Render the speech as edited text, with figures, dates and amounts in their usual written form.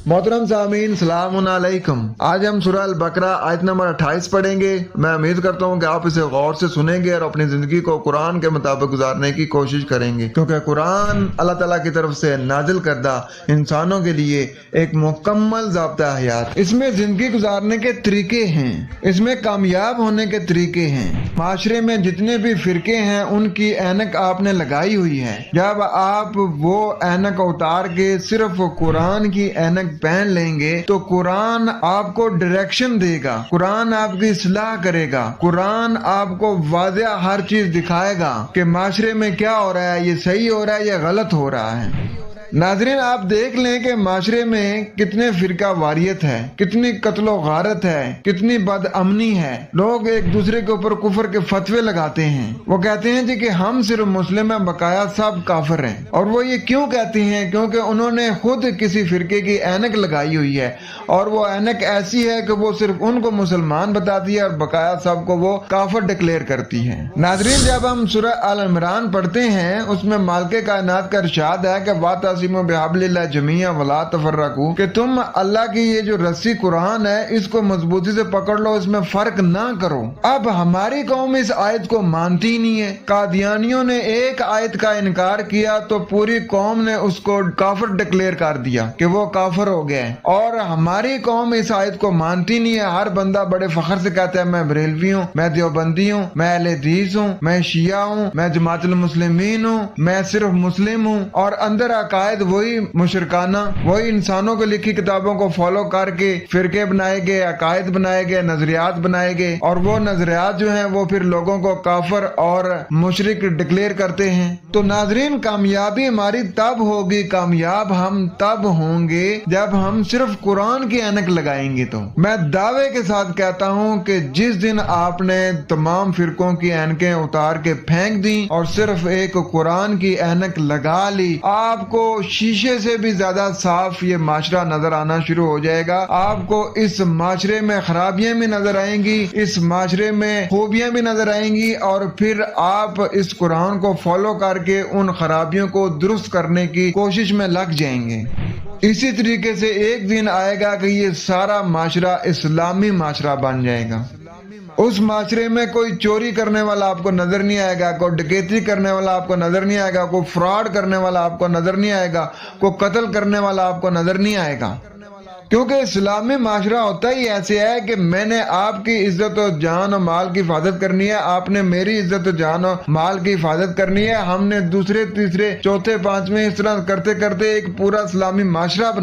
मोहतरम सामीन सलाम अलैकुम। आज हम सूरह अल बकरा आयत नंबर 28 पढ़ेंगे। मैं उम्मीद करता हूँ कि आप इसे गौर से सुनेंगे और अपनी जिंदगी को कुरान के मुताबिक गुजारने की कोशिश करेंगे, क्योंकि कुरान अल्लाह ताला की तरफ से नाजिल करदा इंसानों के लिए एक मुकम्मल ज़ाब्ता हयात। इसमें जिंदगी गुजारने के तरीके हैं, इसमें कामयाब होने के तरीके हैं। माशरे में जितने भी फिरके हैं उनकी ऐनक आपने लगाई हुई है। जब आप वो ऐनक उतार के सिर्फ कुरान की ऐनक पहन लेंगे तो कुरान आपको डायरेक्शन देगा, कुरान आपकी इस्लाह करेगा, कुरान आपको वाज़ेह हर चीज दिखाएगा कि माशरे में क्या हो रहा है, ये सही हो रहा है या गलत हो रहा है। नाज़रीन, आप देख लें कि माशरे में कितने फिरका वारियत है, कितनी कत्लो गारत है, कितनी बदअमनी है। लोग एक दूसरे के ऊपर कुफर के फतवे लगाते हैं। वो कहते हैं जी कि हम सिर्फ मुस्लिम हैं, बकाया सब काफिर हैं। और वो ये क्यों कहते हैं? क्योंकि उन्होंने खुद किसी फिरके की ऐनक लगाई हुई है और वो ऐनक ऐसी है कि वो सिर्फ उनको मुसलमान बताती है और बकाया सबको वो काफिर डिक्लेयर करती है। नाज़रीन, जब हम सूरह अल इमरान पढ़ते हैं उसमें मालिक कायनात का इरशाद है कि बिहाब्लिल्लाह जमीआ वला तफर्रकू, कि तुम अल्लाह की ये जो रस्सी कुरान है इसको मजबूती से पकड़ लो, इसमें फर्क ना करो। अब हमारी कौम इस आयत को मानती नहीं है। कादियानियों ने एक आयत का इनकार किया तो पूरी कौम ने उसको काफिर डिक्लेयर कर दिया कि वो काफिर हो गए। और हमारी कौम इस आयत को मानती नहीं है। हर बंदा बड़े फख्र से कहता है मैं बरेलवी हूँ, मैं देवबंदी हूँ, मैं अहले हदीस हूँ, मैं शिया हूँ, मैं जमातुल मुस्लिमीन हूँ, मैं सिर्फ मुस्लिम हूँ। और अंदर अकायद वही मुशरकाना, वही इंसानों को लिखी किताबों को फॉलो करके फिरके बनाए गए, अकायद बनाए गए, नजरियात बनाए गए। और वो नजरियात जो हैं वो फिर लोगों को काफिर और मुशरिक डिक्लेयर करते हैं। तो नाजरीन, कामयाबी हमारी तब होगी, कामयाब हम तब होंगे जब हम सिर्फ कुरान की ऐनक लगाएंगे। तो मैं दावे के साथ कहता हूँ कि जिस दिन आपने तमाम फिरकों की ऐनकें उतार के फेंक दी और सिर्फ एक कुरान की ऐनक लगा ली, आपको शीशे से भी ज्यादा साफ ये माशरा नजर आना शुरू हो जाएगा। आपको इस माशरे में खराबियां भी नजर आएंगी, इस माशरे में खूबियां भी नजर आएंगी और फिर आप इस कुरान को फॉलो करके उन खराबियों को दुरुस्त करने की कोशिश में लग जाएंगे। इसी तरीके से एक दिन आएगा कि ये सारा माशरा इस्लामी माशरा बन जाएगा। उस माशरे में कोई चोरी करने वाला आपको नजर नहीं आएगा, कोई डकैती करने वाला आपको नजर नहीं आएगा, कोई फ्रॉड करने वाला आपको नजर नहीं आएगा, कोई कत्ल करने वाला आपको नजर नहीं आएगा। क्योंकि इस्लामी माशरा होता ही ऐसे है कि मैंने आपकी इज्जत और जान और माल की हिफाजत करनी है, आपने मेरी इज्जत और जान और माल की हिफाजत करनी है। हमने दूसरे तीसरे चौथे पांचवें इस तरह करते करते एक पूरा इस्लामी माशरा बना